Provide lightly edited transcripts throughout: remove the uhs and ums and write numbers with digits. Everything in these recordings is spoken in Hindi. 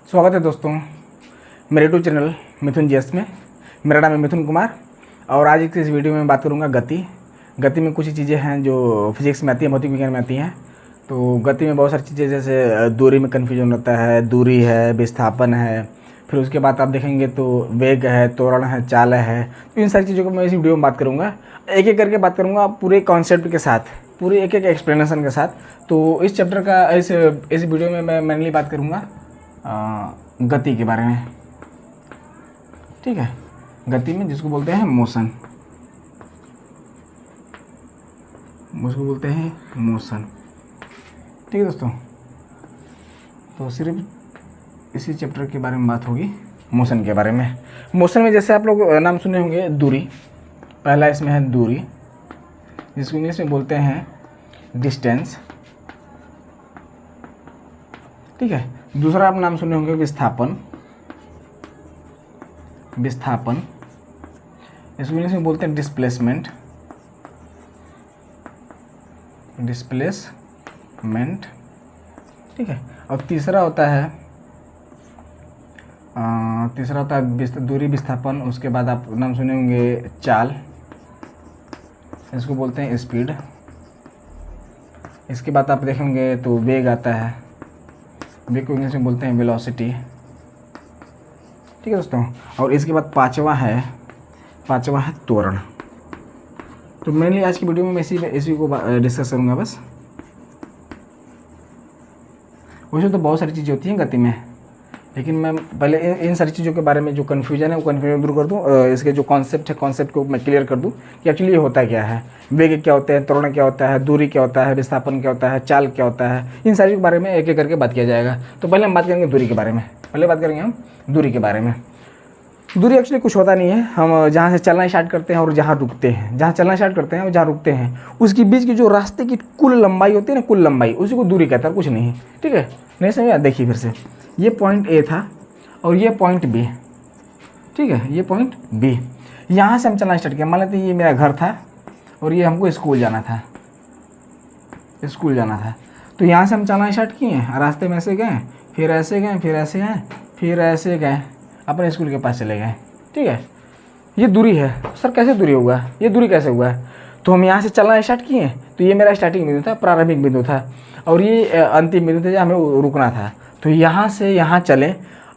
स्वागत है दोस्तों मेरे यूट्यूब चैनल मिथुन जीएस में। मेरा नाम है मिथुन कुमार और आज की इस वीडियो में बात करूंगा गति में कुछ चीज़ें हैं जो फिजिक्स में आती हैं, भौतिक विज्ञान में आती हैं। तो गति में बहुत सारी चीज़ें जैसे दूरी में कन्फ्यूजन होता है, दूरी है, विस्थापन है, फिर उसके बाद आप देखेंगे तो वेग है, त्वरण है, चाल है। तो इन सारी चीज़ों को मैं इस वीडियो में बात करूँगा, एक एक करके बात करूँगा पूरे कॉन्सेप्ट के साथ, पूरे एक एक एक्सप्लेनेशन के साथ। तो इस चैप्टर का इस वीडियो में मैं मेनली बात करूँगा गति के बारे में। ठीक है, गति में जिसको बोलते हैं मोशन, उसको बोलते हैं मोशन। ठीक है दोस्तों, तो सिर्फ इसी चैप्टर के बारे में बात होगी, मोशन के बारे में। मोशन में जैसे आप लोग नाम सुने होंगे दूरी, पहला इसमें है दूरी जिसको इंग्लिश में बोलते हैं डिस्टेंस। ठीक है, दूसरा आप नाम सुने होंगे विस्थापन, इसको इंग्लिश में बोलते हैं डिस्प्लेसमेंट। ठीक है, और तीसरा होता है दूरी, विस्थापन। उसके बाद आप नाम सुने होंगे चाल, इसको बोलते हैं स्पीड। इसके बाद आप देखेंगे तो वेग आता है, वेग को इंग्लिश में बोलते हैं वेलोसिटी। ठीक है दोस्तों, और इसके बाद पांचवा है त्वरण। तो मेनली आज की वीडियो में मैं इसी को डिस्कस करूँगा बस। वैसे तो बहुत सारी चीज़ें होती हैं गति में, लेकिन मैं पहले इन सारी चीज़ों के बारे में जो कन्फ्यूजन है वो कन्फ्यूजन दूर कर दूँ। इसके जो कॉन्सेप्ट को मैं क्लियर कर दूँ कि एक्चुअली ये होता क्या है, वेग क्या होते हैं, त्वरण क्या होता है, दूरी क्या होता है, विस्थापन क्या होता है, चाल क्या होता है। इन सारी के बारे में एक एक करके बात किया जाएगा। तो पहले हम बात करेंगे दूरी के बारे में। दूरी के बारे में। दूरी एक्चुअली कुछ होता नहीं है, हम जहाँ से चलना स्टार्ट करते हैं और जहाँ रुकते हैं, जहाँ चलना स्टार्ट करते हैं और जहाँ रुकते हैं, उसके बीच की जो रास्ते की कुल लंबाई होती है ना, कुल लंबाई, उसी को दूरी कहता है, कुछ नहीं। ठीक है, नहीं समझ? देखिए फिर से, ये पॉइंट ए था और ये पॉइंट बी। ठीक है, ये पॉइंट बी, यहाँ से हम चलना स्टार्ट किया। मान लेते हैं ये मेरा घर था और ये हमको स्कूल जाना था, तो यहाँ से हम चलना स्टार्ट किए, रास्ते में ऐसे गए, फिर ऐसे गए, फिर ऐसे आए, फिर ऐसे गए, अपने स्कूल के पास चले गए। ठीक है, ये दूरी है। सर कैसे दूरी होगा, ये दूरी कैसे हुआ? तो हम यहाँ से चलना स्टार्ट किए, तो ये मेरा स्टार्टिंग बिंदु था, प्रारंभिक बिंदु था, और ये अंतिम बिंदु था जहाँ हमें रुकना था। तो यहाँ से यहाँ चले,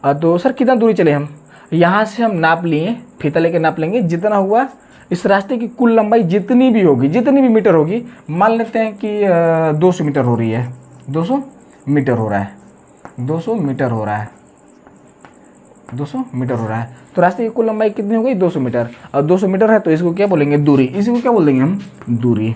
तो सर कितना दूरी चले हम? यहाँ से हम नाप लिए, फीता लेके नाप लेंगे, जितना हुआ इस रास्ते की कुल लंबाई जितनी भी होगी, जितनी भी मीटर होगी, मान लेते हैं कि 200 मीटर हो रही है, 200 मीटर हो रहा है, 200 मीटर हो रहा है, 200 मीटर हो रहा है। तो रास्ते की कुल लंबाई कितनी हो गई? 200 मीटर। और 200 मीटर है तो इसको क्या बोलेंगे? दूरी। इसी को क्या बोल देंगे हम? दूरी।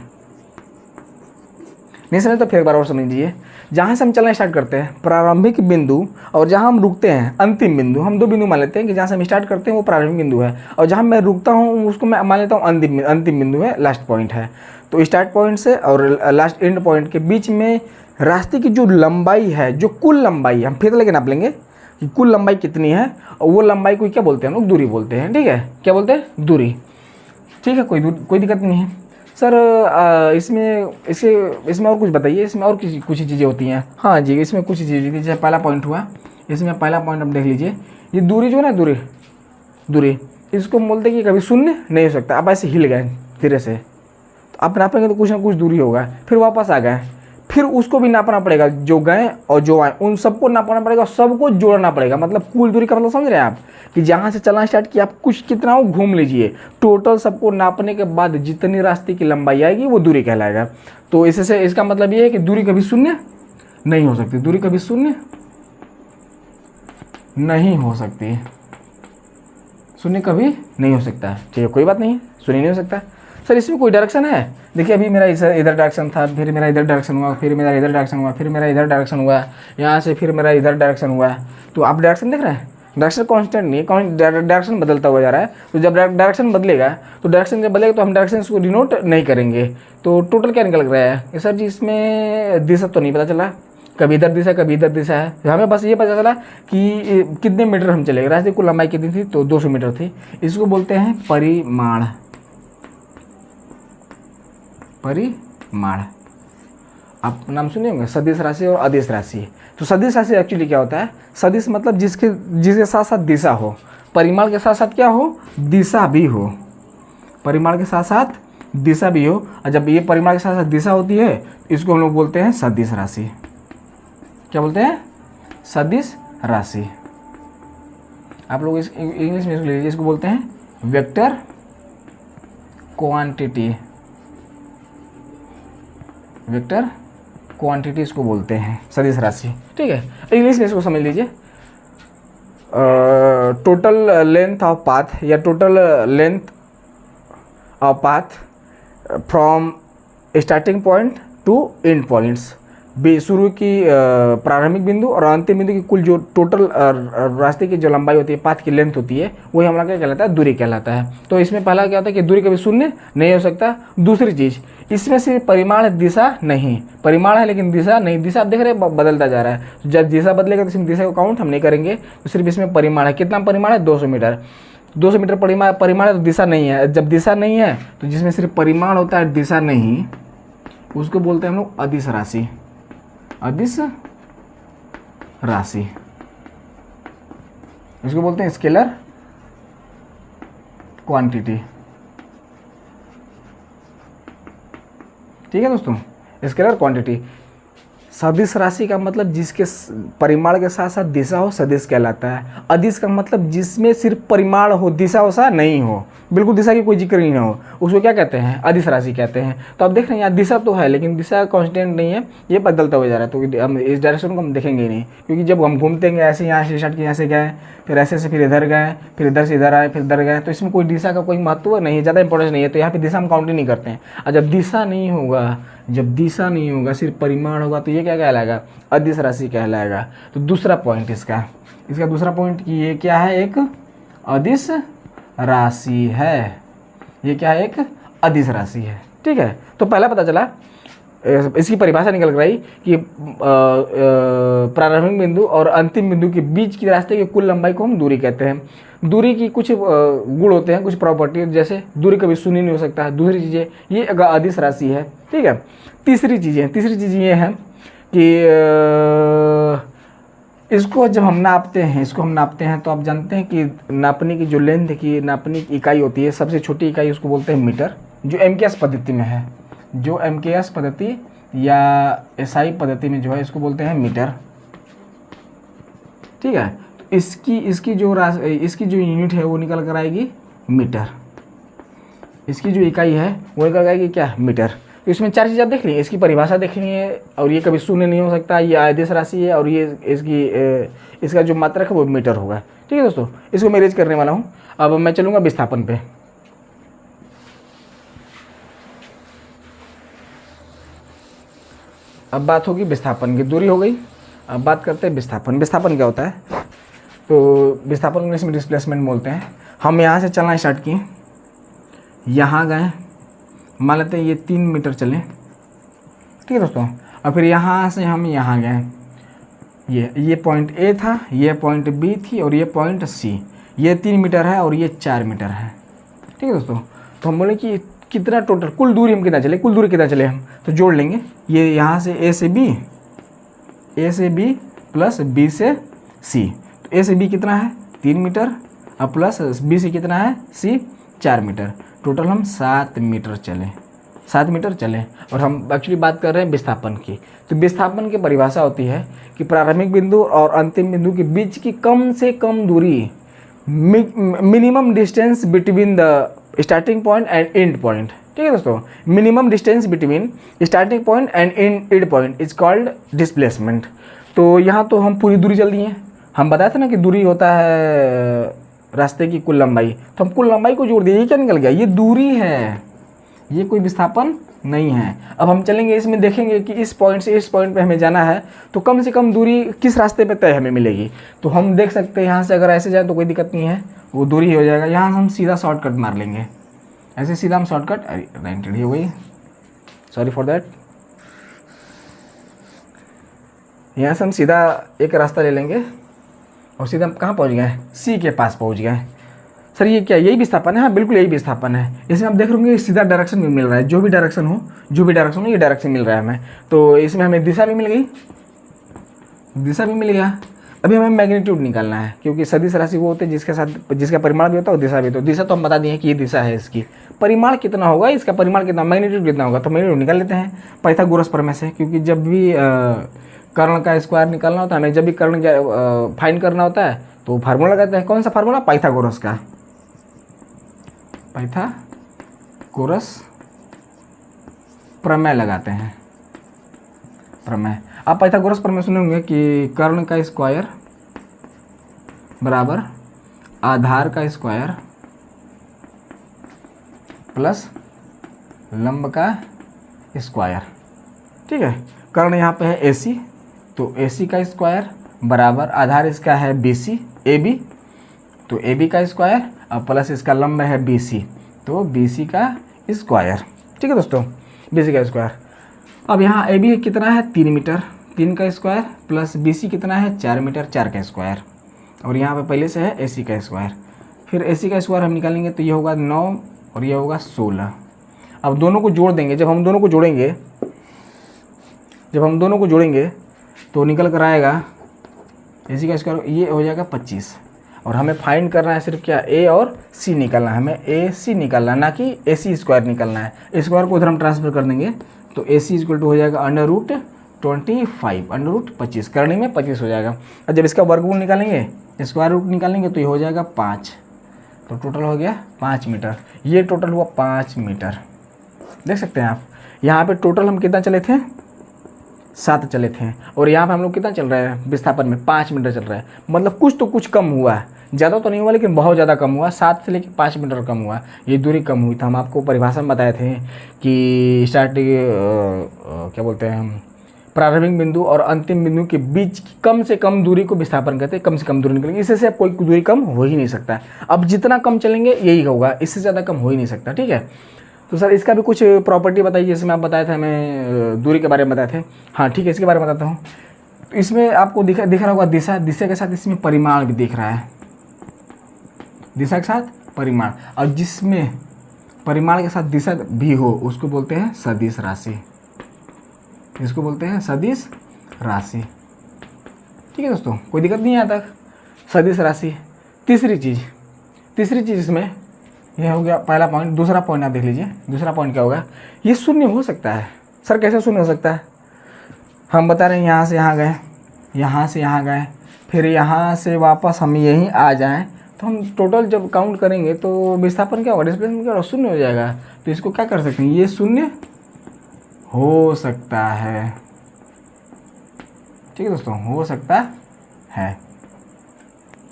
नहीं समझे तो फिर एक बार और समझ लीजिए। जहाँ से हम चलना स्टार्ट करते हैं, प्रारंभिक बिंदु, और जहाँ हम रुकते हैं, अंतिम बिंदु। हम दो बिंदु मान लेते हैं कि जहाँ से हम स्टार्ट करते हैं वो प्रारंभिक बिंदु है, और जहाँ मैं रुकता हूँ उसको मैं मान लेता हूँ अंतिम बिंदु है, लास्ट पॉइंट है। तो स्टार्ट पॉइंट से और लास्ट एंड पॉइंट के बीच में रास्ते की जो लंबाई है, जो कुल लंबाई, हम फिर लेके नाप लेंगे कि कुल लंबाई कितनी है, और वो लंबाई को क्या बोलते हैं हम लोग? दूरी बोलते हैं। ठीक है, क्या बोलते हैं? दूरी। ठीक है, कोई दिक्कत नहीं है। सर इसमें और कुछ बताइए, इसमें और कुछ चीज़ें होती हैं। हाँ जी, इसमें कुछ चीज़ें होती हैं। जैसे पहला पॉइंट हुआ, इसमें पहला पॉइंट आप देख लीजिए, ये दूरी जो है ना, दूरी इसको बोलते हैं कि कभी शून्य नहीं हो सकता। आप ऐसे हिल गए धीरे से, तो आप नापेंगे तो कुछ ना कुछ दूरी होगा, फिर वापस आ गए, फिर उसको भी नापना पड़ेगा, जो गए और जो आए उन सबको नापना पड़ेगा, सबको जोड़ना पड़ेगा। मतलब कुल दूरी का मतलब समझ रहे हैं आप, कि जहाँ से चलना स्टार्ट किया आप कुछ कितना हो घूम लीजिए, टोटल सबको नापने के बाद जितनी रास्ते की लंबाई आएगी वो दूरी कहलाएगा। तो इससे इसका मतलब ये है कि दूरी कभी शून्य नहीं हो सकती, दूरी कभी शून्य नहीं हो सकती, शून्य कभी नहीं हो सकता। ठीक है, कोई बात नहीं है, शून्य नहीं हो सकता। सर इसमें कोई डायरेक्शन है? देखिए अभी मेरा इधर डायरेक्शन था, फिर मेरा इधर डायरेक्शन हुआ, फिर मेरा इधर डायरेक्शन हुआ, फिर मेरा इधर डायरेक्शन हुआ, यहाँ से फिर मेरा इधर डायरेक्शन हुआ। तो आप डायरेक्शन देख रहे हैं, डायरेक्शन कांस्टेंट नहीं है, डायरेक्शन बदलता हुआ जा रहा है। तो जब डायरेक्शन बदलेगा, तो डायरेक्शन जब बदलेगा तो हम डायरेक्शन को डिनोट नहीं करेंगे। तो टोटल क्या निकल रहा है सर जी? इसमें दिशा तो नहीं पता चला, कभी इधर दिशा कभी इधर दिशा है। हमें बस ये पता चला कि कितने मीटर हम चले, रास्ते की कुल लंबाई कितनी थी? तो 200 मीटर थी। इसको बोलते हैं परिमाण। आप नाम सुने होंगे, सदिश राशि और अदिश राशि। तो सदिश राशि एक्चुअली क्या होता है? सदिश मतलब जिसके साथ साथ दिशा हो, परिमाण के साथ साथ क्या हो, दिशा भी हो, परिमाण के साथ साथ दिशा भी हो। और जब ये परिमाण के साथ साथ दिशा होती है इसको हम लोग बोलते हैं सदिश राशि। क्या बोलते हैं, सदिश राशि। आप लोग इस इंग्लिश में इसको ले लीजिए, इसको बोलते हैं वेक्टर क्वांटिटी, वेक्टर क्वांटिटी इसको बोलते हैं, सदिश राशि। ठीक है, इंग्लिश में इसको समझ लीजिए, टोटल लेंथ ऑफ पाथ या total length of path from starting point two and points, शुरू की प्रारंभिक बिंदु और अंतिम बिंदु की कुल जो टोटल रास्ते की जो लंबाई होती है, पाथ की लेंथ होती है, वही हमारा क्या कहलाता है, दूरी कहलाता है। तो इसमें पहला क्या होता है कि दूरी कभी शून्य नहीं हो सकता। दूसरी चीज़, इसमें सिर्फ परिमाण है, दिशा नहीं, परिमाण है लेकिन दिशा नहीं। दिशा आप देख रहे हैं बदलता जा रहा है, जब दिशा बदलेगा तो इसमें दिशा को काउंट हम नहीं करेंगे, तो सिर्फ इसमें परिमाण है। कितना परिमाण है, 200 मीटर। 200 मीटर परिमाण है तो दिशा नहीं है। जब दिशा नहीं है तो जिसमें सिर्फ परिमाण होता है, दिशा नहीं, उसको बोलते हैं हम लोग अदिश राशि, अदिश राशि। इसको बोलते हैं स्केलर क्वांटिटी। ठीक है दोस्तों, स्केलर क्वांटिटी। सदिश राशि का मतलब जिसके परिमाण के साथ साथ दिशा हो, सदिश कहलाता है। अदिश का मतलब जिसमें सिर्फ परिमाण हो, दिशा वसा नहीं हो, बिल्कुल दिशा की कोई जिक्र ही ना हो, उसको क्या कहते हैं, अदिश राशि कहते हैं। तो आप देख रहे हैं यहाँ दिशा तो है लेकिन दिशा कांस्टेंट नहीं है, ये बदलता हुआ जा रहा है। तो हम इस डायरेक्शन को हम देखेंगे ही नहीं, क्योंकि जब हम घूमते हैं ऐसे, यहाँ से स्टार्ट किए, यहाँ से गए, फिर ऐसे से फिर इधर गए, फिर इधर से इधर आए, फिर इधर गए, तो इसमें कोई दिशा का कोई महत्व नहीं है, ज़्यादा इंपॉर्टेंस नहीं है। तो यहाँ पे दिशा हम काउंट ही नहीं करते हैं। और जब दिशा नहीं होगा, जब दिशा नहीं होगा, सिर्फ परिमाण होगा, तो ये क्या कहलाएगा, अदिश राशि कहलाएगा। तो दूसरा पॉइंट इसका दूसरा पॉइंट कि ये क्या है, एक अदिश राशि है। ये क्या है, एक अदिश राशि है। ठीक है, तो पहला पता चला, इसकी परिभाषा निकल कर आई कि प्रारंभिक बिंदु और अंतिम बिंदु के बीच की रास्ते की कुल लंबाई को हम दूरी कहते हैं। दूरी की कुछ गुण होते हैं, कुछ प्रॉपर्टी, जैसे दूरी कभी शून्य नहीं हो सकता है। दूसरी चीज़ें, ये अदिश राशि है। ठीक है, तीसरी चीज़ ये है कि इसको जब हम नापते हैं, तो आप जानते हैं कि नापने की जो लेंथ की नापने की इकाई होती है, सबसे छोटी इकाई उसको बोलते हैं मीटर, जो MKS पद्धति में है, जो MKS पद्धति या SI पद्धति में जो है इसको बोलते हैं मीटर। ठीक है, तो इसकी जो यूनिट है वो निकल कर आएगी मीटर। इसकी जो इकाई है वो निकल कर आएगी क्या, मीटर। तो इसमें चार चीज़ आप देख ली, इसकी परिभाषा देख ली है, और ये कभी शून्य नहीं हो सकता, ये अदिश राशि है, और ये इसका जो मात्रक है वो मीटर होगा। ठीक है दोस्तों, इसको मैं रेज करने वाला हूँ। अब मैं चलूँगा विस्थापन पे। अब बात होगी विस्थापन की, दूरी हो गई। अब बात करते हैं विस्थापन। विस्थापन क्या होता है, तो विस्थापन इंग्लिश में डिस्प्लेसमेंट बोलते हैं। हम यहाँ से चलना स्टार्ट किए, यहाँ गए, मान लेते हैं ये 3 मीटर चले। ठीक है दोस्तों, और फिर यहाँ से हम यहाँ गए, ये पॉइंट A था, ये पॉइंट B थी, और ये पॉइंट C। ये 3 मीटर है और ये 4 मीटर है। ठीक है दोस्तों, तो हम बोले कि कितना टोटल कुल दूरी हम कितना चले, हम तो जोड़ लेंगे। ये यहाँ से A से B प्लस B से C। तो A से B कितना है, 3 मीटर, और प्लस B से कितना है, C 4 मीटर। टोटल हम 7 मीटर चले। और हम एक्चुअली बात कर रहे हैं विस्थापन की। तो विस्थापन की परिभाषा होती है कि प्रारंभिक बिंदु और अंतिम बिंदु के बीच की कम से कम दूरी, minimum distance between the starting point and and point. ठीक है दोस्तों, minimum distance between starting point and and point is called displacement. तो यहाँ तो हम पूरी दूरी चल दी है। हम बताए थे ना कि दूरी होता है रास्ते की कुल लंबाई, तो हम कुल लंबाई को जोड़ दिए। ये क्या निकल गया, ये दूरी है, ये कोई विस्थापन नहीं है। अब हम चलेंगे, इसमें देखेंगे कि इस पॉइंट से इस पॉइंट पे हमें जाना है, तो कम से कम दूरी किस रास्ते पे तय हमें मिलेगी। तो हम देख सकते हैं यहाँ से अगर ऐसे जाए तो कोई दिक्कत नहीं है, वो दूरी हो जाएगा। यहाँ हम सीधा शॉर्टकट मार लेंगे, ऐसे सीधा हम शॉर्टकट, 90 हो गई, सॉरी फॉर दैट। यहाँ से हम सीधा एक रास्ता ले लेंगे और सीधा हम कहाँ पहुँच गए, C के पास पहुँच गए। सर ये क्या, यही विस्थापन है? हाँ बिल्कुल यही विस्थापन है। इसमें आप देख रहे होंगे सीधा डायरेक्शन भी मिल रहा है, जो भी डायरेक्शन हो ये डायरेक्शन मिल रहा है हमें। तो इसमें हमें दिशा भी मिल गई, दिशा भी मिल गया। अभी हमें मैग्नीट्यूड निकालना है, क्योंकि सदिश राशि वो होते हैं जिसके साथ जिसका परिमाण भी होता है और दिशा भी होता है। दिशा तो हम बता दिए कि ये दिशा है इसकी, परिमाण कितना होगा, इसका परिमाण कितना, मैग्नीट्यूड कितना होगा, तो मैग्नीट्यूड निकाल लेते हैं पाइथागोरस प्रमेय से। क्योंकि जब भी कर्ण का स्क्वायर निकालना होता है हमें, जब भी कर्ण फाइंड करना होता है तो फार्मूला लगाते हैं। कौन सा फार्मूला, पाइथागोरस का, पाइथागोरस प्रमेय लगाते हैं, प्रमेय। आप पाइथागोरस प्रमेय सुने होंगे कि कर्ण का स्क्वायर बराबर आधार का स्क्वायर प्लस लंब का स्क्वायर। ठीक है, कर्ण यहाँ पे है AC, तो AC का स्क्वायर बराबर आधार इसका है BC AB, तो AB का स्क्वायर और प्लस इसका लंब है BC, तो BC का स्क्वायर। ठीक है दोस्तों, BC का स्क्वायर। अब यहाँ AB कितना है 3 मीटर, 3 का स्क्वायर प्लस BC कितना है 4 मीटर, 4 का स्क्वायर, और यहाँ पे पहले से है AC का स्क्वायर। फिर AC का स्क्वायर हम निकालेंगे तो ये होगा 9 और ये होगा 16। अब दोनों को जोड़ देंगे, जब हम दोनों को जोड़ेंगे तो निकल कर आएगा AC का स्क्वायर, ये हो जाएगा 25। और हमें फाइंड करना है सिर्फ क्या, A और C निकालना है, हमें AC निकालना है, ना कि AC स्क्वायर निकालना है। स्क्वायर को उधर हम ट्रांसफर कर देंगे तो AC इक्वल टू हो जाएगा √25, √25 करने में 25 हो जाएगा। और जब इसका वर्गमूल निकालेंगे, स्क्वायर रूट निकालेंगे तो ये हो जाएगा 5, तो टोटल हो गया 5 मीटर। ये टोटल हुआ 5 मीटर। देख सकते हैं आप, यहाँ पे टोटल हम कितना चले थे, 7 चले थे, और यहाँ पे हम लोग कितना चल रहे हैं विस्थापन में 5 मीटर चल रहा है। मतलब कुछ तो कुछ कम हुआ है, ज़्यादा तो नहीं हुआ लेकिन बहुत ज़्यादा कम हुआ, 7 से लेकर 5 मीटर कम हुआ, ये दूरी कम हुई। तो हम आपको परिभाषा में बताए थे कि क्या बोलते हैं हम, प्रारंभिक बिंदु और अंतिम बिंदु के बीच की कम से कम दूरी को विस्थापन कहते हैं। कम से कम दूरी निकलेंगे, इससे से कोई दूरी कम हो ही नहीं सकता। अब जितना कम चलेंगे यही होगा, इससे ज़्यादा कम हो ही नहीं सकता। ठीक है, तो सर इसका भी कुछ प्रॉपर्टी बताइए, जैसे मैं आप बताए थे हमें दूरी के बारे में बताए थे। हाँ ठीक है, इसके बारे में बताता हूँ। तो इसमें आपको दिख रहा होगा दिशा, दिशा के साथ इसमें परिमाण भी दिख रहा है, दिशा के साथ परिमाण, और जिसमें परिमाण के साथ दिशा भी हो उसको बोलते हैं सदिश राशि, इसको बोलते हैं सदिश राशि। ठीक है दोस्तों, कोई दिक्कत नहीं है यहाँ तक, सदिश राशि। तीसरी चीज़ इसमें यह हो गया पहला पॉइंट। दूसरा पॉइंट आप देख लीजिए, दूसरा पॉइंट क्या होगा, ये शून्य हो सकता है। सर कैसे शून्य हो सकता है, हम बता रहे हैं यहाँ से यहाँ गए, यहाँ से यहाँ गए, फिर यहाँ से वापस हम यहीं आ जाएं, तो हम टोटल जब काउंट करेंगे तो विस्थापन क्या होगा, डिस्प्लेसमेंट क्या होगा, शून्य हो जाएगा। तो इसको क्या कर सकते हैं, ये शून्य हो सकता है। ठीक है दोस्तों, हो सकता है,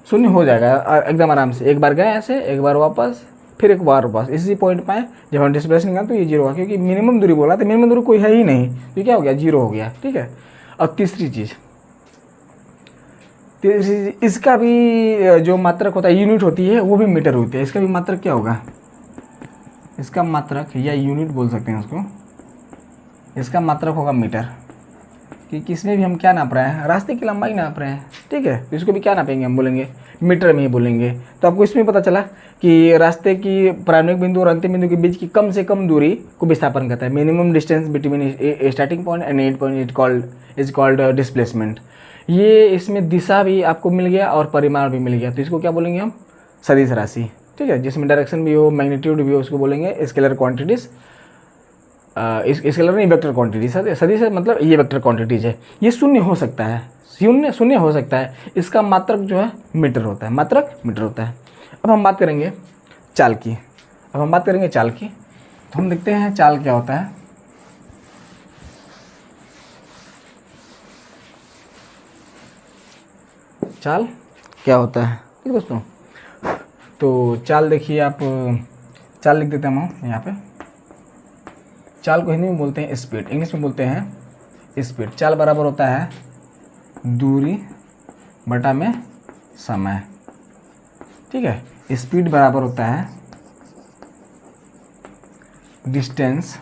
शून्य हो जाएगा एकदम आराम से। एक बार गए ऐसे, एक बार वापस, फिर एक बार वापस, इसी पॉइंट पे जब हम डिस्प्लेसमेंट निकाल तो ये 0 होगा, क्योंकि मिनिमम दूरी बोला तो मिनिमम दूरी कोई है ही नहीं, तो क्या हो गया 0 हो गया। ठीक है, अब तीसरी चीज़, इसका भी जो मात्रक होता है, यूनिट होती है, वो भी मीटर होती है। इसका भी मात्रक क्या होगा, इसका मात्रक या यूनिट बोल सकते हैं उसको, इसका मात्रक होगा मीटर। कि इसमें भी हम क्या नाप रहे हैं, रास्ते की लंबाई नाप रहे हैं। ठीक है, तो इसको भी क्या नापेंगे, हम बोलेंगे मीटर में ही बोलेंगे। तो आपको इसमें पता चला कि रास्ते की प्रारंभिक बिंदु और अंतिम बिंदु के बीच की कम से कम दूरी को विस्थापन कहता है। Minimum distance between starting point and and point is called displacement. ये इसमें दिशा भी आपको मिल गया और परिमाण भी मिल गया, तो इसको क्या बोलेंगे हम, सदिश राशि। ठीक है, जिसमें डायरेक्शन भी हो, मैग्नीट्यूड भी हो, उसको बोलेंगे स्केलर क्वांटिटीज। स्केलर नहीं, वेक्टर क्वांटिटी। सदिश मतलब ये वेक्टर क्वांटिटीज है। ये शून्य हो सकता है, शून्य हो सकता है। इसका मात्रक जो है मीटर होता है, मात्रक मीटर होता है। अब हम बात करेंगे चाल की, तो हम देखते हैं चाल क्या होता है। चाल क्या होता है, ठीक दोस्तों। तो चाल देखिए आप, चाल लिख देते हैं हम यहाँ पे। चाल को हिंदी में बोलते हैं स्पीड, इंग्लिश में बोलते हैं स्पीड। चाल बराबर होता है दूरी बटा में समय। ठीक है, स्पीड बराबर होता है डिस्टेंस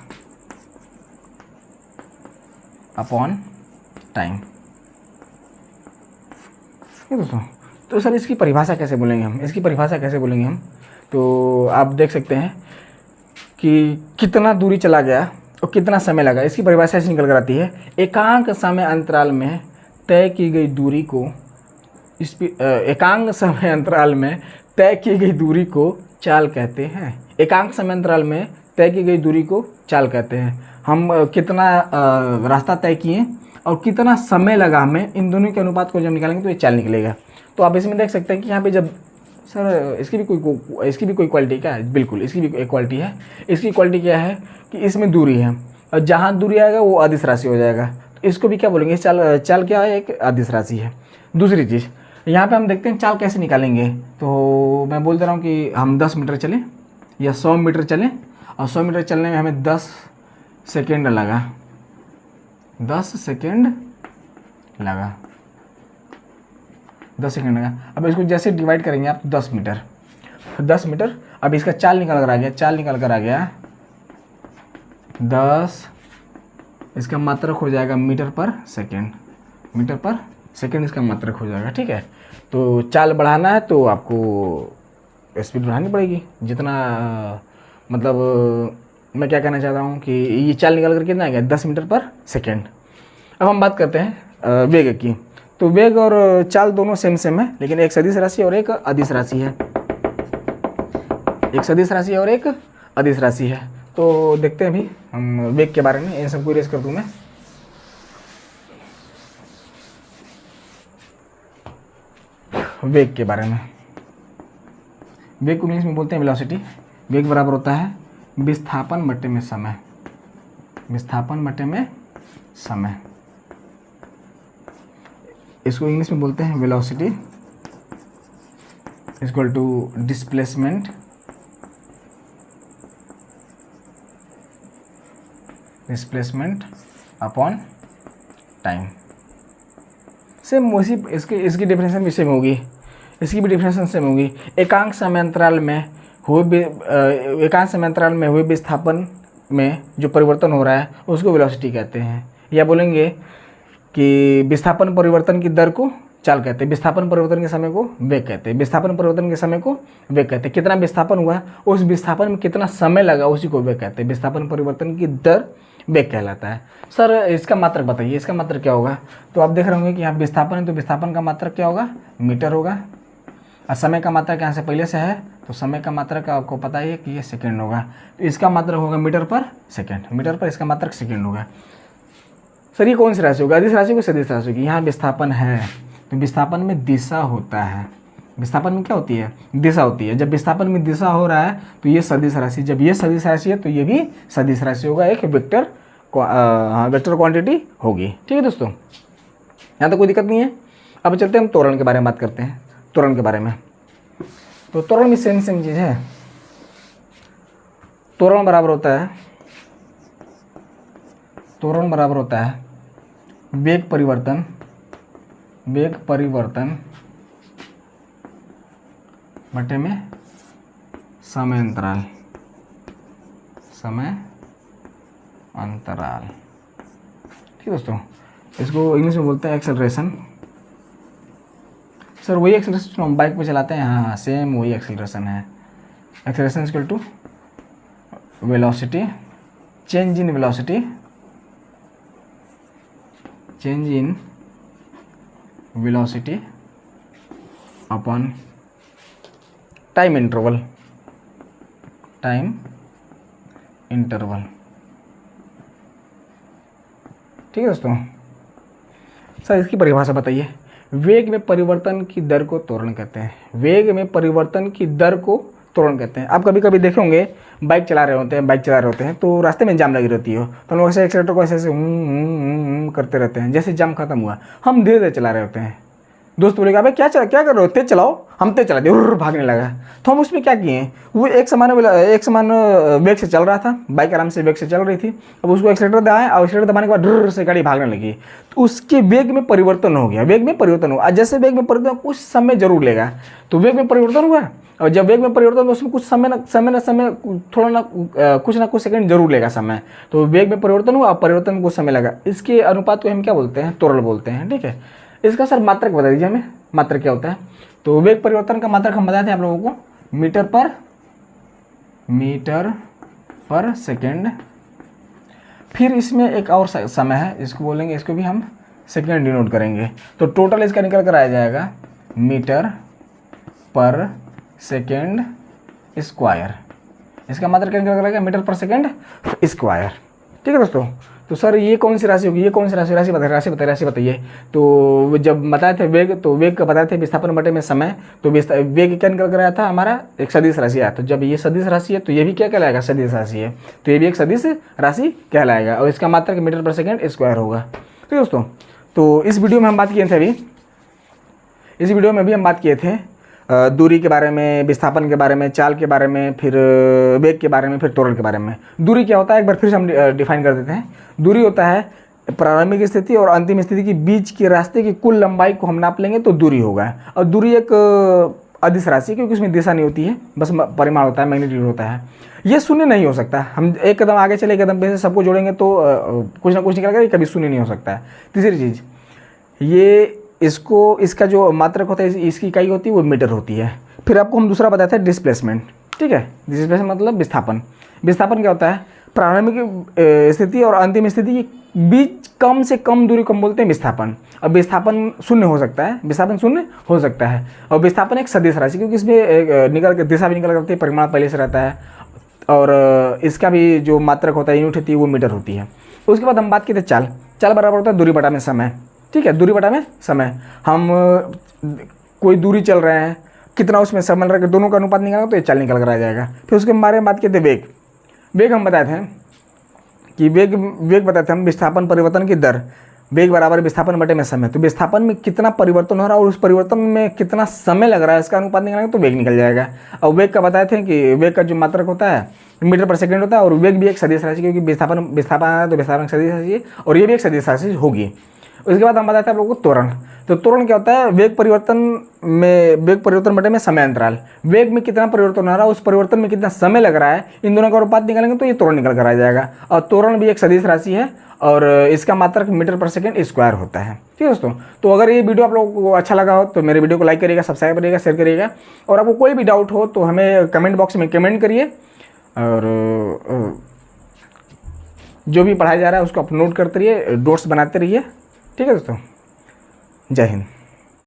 अपॉन टाइम। ठीक है दोस्तों। तो सर इसकी परिभाषा कैसे बोलेंगे हम, तो आप देख सकते हैं कि कितना दूरी चला गया और कितना समय लगा। इसकी परिभाषा ऐसे निकल कर आती है, एकांक समय अंतराल में तय की गई दूरी को एकांक समय अंतराल में तय की गई दूरी को चाल कहते हैं। एकांक समय अंतराल में तय की गई दूरी को चाल कहते हैं। हम कितना रास्ता तय किए और कितना समय लगा हमें, इन दोनों के अनुपात को जब निकालेंगे तो ये चाल निकलेगा। तो आप इसमें देख सकते हैं कि यहाँ पे जब सर इसकी भी कोई क्वालिटी क्या है, बिल्कुल इसकी भी एक क्वालिटी है। इसकी क्वालिटी क्या है कि इसमें दूरी है और जहाँ दूरी आएगा वो अदिश राशि हो जाएगा, तो इसको भी क्या बोलेंगे, चाल क्या है, एक अदिश राशि है। दूसरी चीज़ यहाँ पे हम देखते हैं चाल कैसे निकालेंगे। तो मैं बोल दे रहा हूँ कि हम 10 मीटर चलें या 100 मीटर चलें, और 100 मीटर चलने में हमें 10 सेकेंड लगा, 10 सेकेंड लगा, 10 सेकेंड लगा। अब इसको जैसे डिवाइड करेंगे आप 10 मीटर, 10 मीटर। अब इसका चाल निकल कर आ गया, चाल निकल कर आ गया 10, इसका मात्रक हो जाएगा मीटर पर सेकेंड, मीटर पर सेकेंड इसका मात्रक हो जाएगा। ठीक है, तो चाल बढ़ाना है तो आपको स्पीड बढ़ानी पड़ेगी जितना, मतलब मैं क्या कहना चाहता हूँ कि ये चाल निकल कर कितना आ गया, 10 मीटर पर सेकेंड। अब हम बात करते हैं वेग की। तो वेग और चाल दोनों सेम है, लेकिन एक सदिश राशि और एक अदिश राशि है, एक सदिश राशि और एक अदिश राशि है। तो देखते हैं अभी हम वेग के बारे में, इन सबको इरेज कर दूँ मैं। वेग के बारे में, वेग को इंग्लिश में बोलते हैं वेलोसिटी। वेग बराबर होता है विस्थापन बटे में समय, विस्थापन बटे में समय। इसको इंग्लिश में बोलते हैं velocity equal to displacement, displacement upon time. Same वैसी इसकी डेफिनेशन भी सेम होगी, इसकी भी डेफिनेशन सेम होगी। एकांक समय अंतराल में हुए विस्थापन में जो परिवर्तन हो रहा है उसको वेलोसिटी कहते हैं, या बोलेंगे कि विस्थापन परिवर्तन की दर को चाल कहते हैं, विस्थापन परिवर्तन के समय को वेग कहते हैं, विस्थापन परिवर्तन के समय को वेग कहते हैं। कितना विस्थापन हुआ, उस विस्थापन में कितना समय लगा, उसी को वेग कहते हैं। विस्थापन परिवर्तन की दर वेग कहलाता है। सर इसका मात्रक बताइए, इसका मात्रक क्या होगा। तो आप देख रहे होंगे कि यहाँ विस्थापन है तो विस्थापन का मात्रक क्या होगा, मीटर होगा। और समय का मात्रक यहाँ से पहले से है तो समय का मात्रक आपको पता ही है कि ये सेकेंड होगा, तो इसका मात्रक होगा मीटर पर सेकेंड, मीटर पर इसका मात्रक सेकेंड होगा। सर ये कौन सी राशि होगा, अदिश राशि को सदिश राशि होगी। यहाँ विस्थापन है तो विस्थापन में दिशा होता है, विस्थापन में क्या होती है, दिशा होती है। जब विस्थापन में दिशा हो रहा है तो ये सदिश राशि, जब ये सदिश राशि है तो ये भी सदिश राशि होगा, एक वेक्टर वेक्टर क्वांटिटी होगी। ठीक है दोस्तों, यहाँ तो कोई दिक्कत नहीं है। अब चलते हैं हम त्वरण के बारे में बात करते हैं, त्वरण के बारे में। तो त्वरण भी सेम चीज़ है। त्वरण बराबर होता है, त्वरण बराबर होता है वेग परिवर्तन, वेग परिवर्तन बटे में समय अंतराल, समय अंतराल। ठीक है दोस्तों, इसको इंग्लिश में बोलते हैं एक्सेलरेशन। सर वही एक्सेलरेशन हम बाइक पे चलाते हैं, हाँ सेम वही एक्सेलरेशन है। Acceleration equal to velocity, change in velocity, change in velocity upon time interval, time interval. ठीक है दोस्तों, सर इसकी परिभाषा बताइए। वेग में परिवर्तन की दर को त्वरण कहते हैं, वेग में परिवर्तन की दर को त्वरण कहते हैं। आप कभी कभी देखे होंगे बाइक चला रहे होते हैं तो रास्ते में जाम लगी रहती हो, तो हम लोग ऐसे एक्सीलेटर को ऐसे करते रहते हैं। जैसे जाम खत्म हुआ हम धीरे धीरे चला रहे होते हैं, दोस्त बोलेगा भाई क्या कर रहे हो, तेज चलाओ, हम तेज चला दिए, भागने लगा। तो हम उसमें क्या किए, वो एक समान वेग से चल रहा था, बाइक आराम से वेग से चल रही थी। अब उसको एक्सीलेटर दबाए और एक्सीलेटर दबाने के बाद ढुर से गाड़ी भागने लगी, तो उसके वेग में परिवर्तन हो गया, वेग में परिवर्तन हुआ। जैसे वेग में परिवर्तन कुछ समय जरूर लेगा, तो वेग में परिवर्तन हुआ, और जब वेग में परिवर्तन तो उसमें कुछ समय थोड़ा कुछ ना कुछ सेकंड जरूर लेगा समय। तो वेग में परिवर्तन हुआ, परिवर्तन में कुछ समय लगा, इसके अनुपात को हम क्या बोलते हैं, त्वरण बोलते हैं। ठीक है, इसका सर मात्रक बता दीजिए हमें, मात्रक क्या होता है। तो वेग परिवर्तन का मात्रक हम बताते हैं आप लोगों को, मीटर पर सेकेंड। फिर इसमें एक और समय है, इसको बोलेंगे, इसको भी हम सेकेंड डिनोट करेंगे। तो टोटल इसका निकल कर आ जाएगा मीटर पर सेकेंड स्क्वायर। इसका मात्रा क्या निकल रहेगा? मीटर पर सेकेंड स्क्वायर। ठीक है दोस्तों। तो सर ये कौन सी राशि होगी? ये कौन सी राशि? राशि बताइए। तो जब बताए थे वेग, तो वेग का बताए थे विस्थापन बटे में समय, तो वेग क्या निकल कर आया था हमारा? एक सदिश राशि आया। तो जब ये सदिश राशि है तो ये भी क्या कहलाएगा? सदिश राशि है। तो ये भी एक सदिश राशि कहलाएगा और इसका मात्रक मीटर पर सेकेंड स्क्वायर होगा। ठीक है दोस्तों। तो इस वीडियो में हम बात किए थे इस वीडियो में भी हम बात किए थे दूरी के बारे में, विस्थापन के बारे में, चाल के बारे में, फिर वेग के बारे में, फिर त्वरण के बारे में। दूरी क्या होता है एक बार फिर से हम डिफाइन कर देते हैं। दूरी होता है प्रारंभिक स्थिति और अंतिम स्थिति के बीच के रास्ते की कुल लंबाई को हम नाप लेंगे तो दूरी होगा। और दूरी एक अदिश राशि, क्योंकि उसमें दिशा नहीं होती है, बस परिमाण होता है, मैग्नीट्यूड होता है। ये शून्य नहीं हो सकता। हम एक कदम आगे चले, एक कदम पीछे, सबको जोड़ेंगे तो कुछ ना कुछ निकलेगा, ये कभी शून्य नहीं हो सकता है। तीसरी चीज़, ये इसका जो मात्रक होता है, इसकी इकाई होती है वो मीटर होती है। फिर आपको हम दूसरा बताते हैं डिस्प्लेसमेंट। ठीक है, डिस्प्लेसमेंट मतलब विस्थापन। विस्थापन क्या होता है? प्रारंभिक स्थिति और अंतिम स्थिति के बीच कम से कम दूरी को हम बोलते हैं विस्थापन। और विस्थापन शून्य हो सकता है, विस्थापन शून्य हो सकता है। और विस्थापन एक सदिश राशि, क्योंकि इसमें निकल के दिशा भी निकल करती है, परिमाण पहले से रहता है और इसका भी जो मात्रक होता है, यूनिट होती है, वो मीटर होती है। उसके बाद हम बात की थे चाल। चाल बराबर होता है दूरी बटा में समय। ठीक है, दूरी बटा में समय। हम कोई दूरी चल रहे हैं, कितना उसमें समय लग रहा है, दोनों का अनुपात निकालेंगे तो ये चाल निकल कर आ जाएगा। फिर उसके बारे में बात किए थे वेग। वेग हम बताए थे कि वेग बताए थे हम विस्थापन परिवर्तन की दर। वेग बराबर विस्थापन बटे में समय। तो विस्थापन में कितना परिवर्तन हो रहा है और उस परिवर्तन में कितना समय लग रहा है, इसका अनुपात निकालेंगे तो वेग निकल जाएगा। और वेग का बताए थे कि वेग का जो मात्रक होता है मीटर पर सेकंड होता है और वेग भी एक सदिश राशि, क्योंकि विस्थापन है तो विस्थापन सदिश राशि है और ये भी एक सदिश राशि होगी। उसके बाद हम बताते हैं आप लोगों को त्वरण। तो त्वरण क्या होता है? वेग परिवर्तन बटे में समय अंतराल। वेग में कितना परिवर्तन हो रहा है, उस परिवर्तन में कितना समय लग रहा है, इन दोनों का अनुपात निकालेंगे तो ये त्वरण निकल कर आ जाएगा। और त्वरण भी एक सदिश राशि है और इसका मात्रक मीटर पर सेकंड स्क्वायर होता है। ठीक है दोस्तों। तो अगर ये वीडियो आप लोगों को अच्छा लगा हो तो मेरे वीडियो को लाइक करिएगा, सब्सक्राइब करिएगा, शेयर करिएगा। और आपको कोई भी डाउट हो तो हमें कमेंट बॉक्स में कमेंट करिए और जो भी पढ़ाया जा रहा है उसको आप नोट करते रहिए, नोट्स बनाते रहिए। ठीक है दोस्तों, जय हिंद।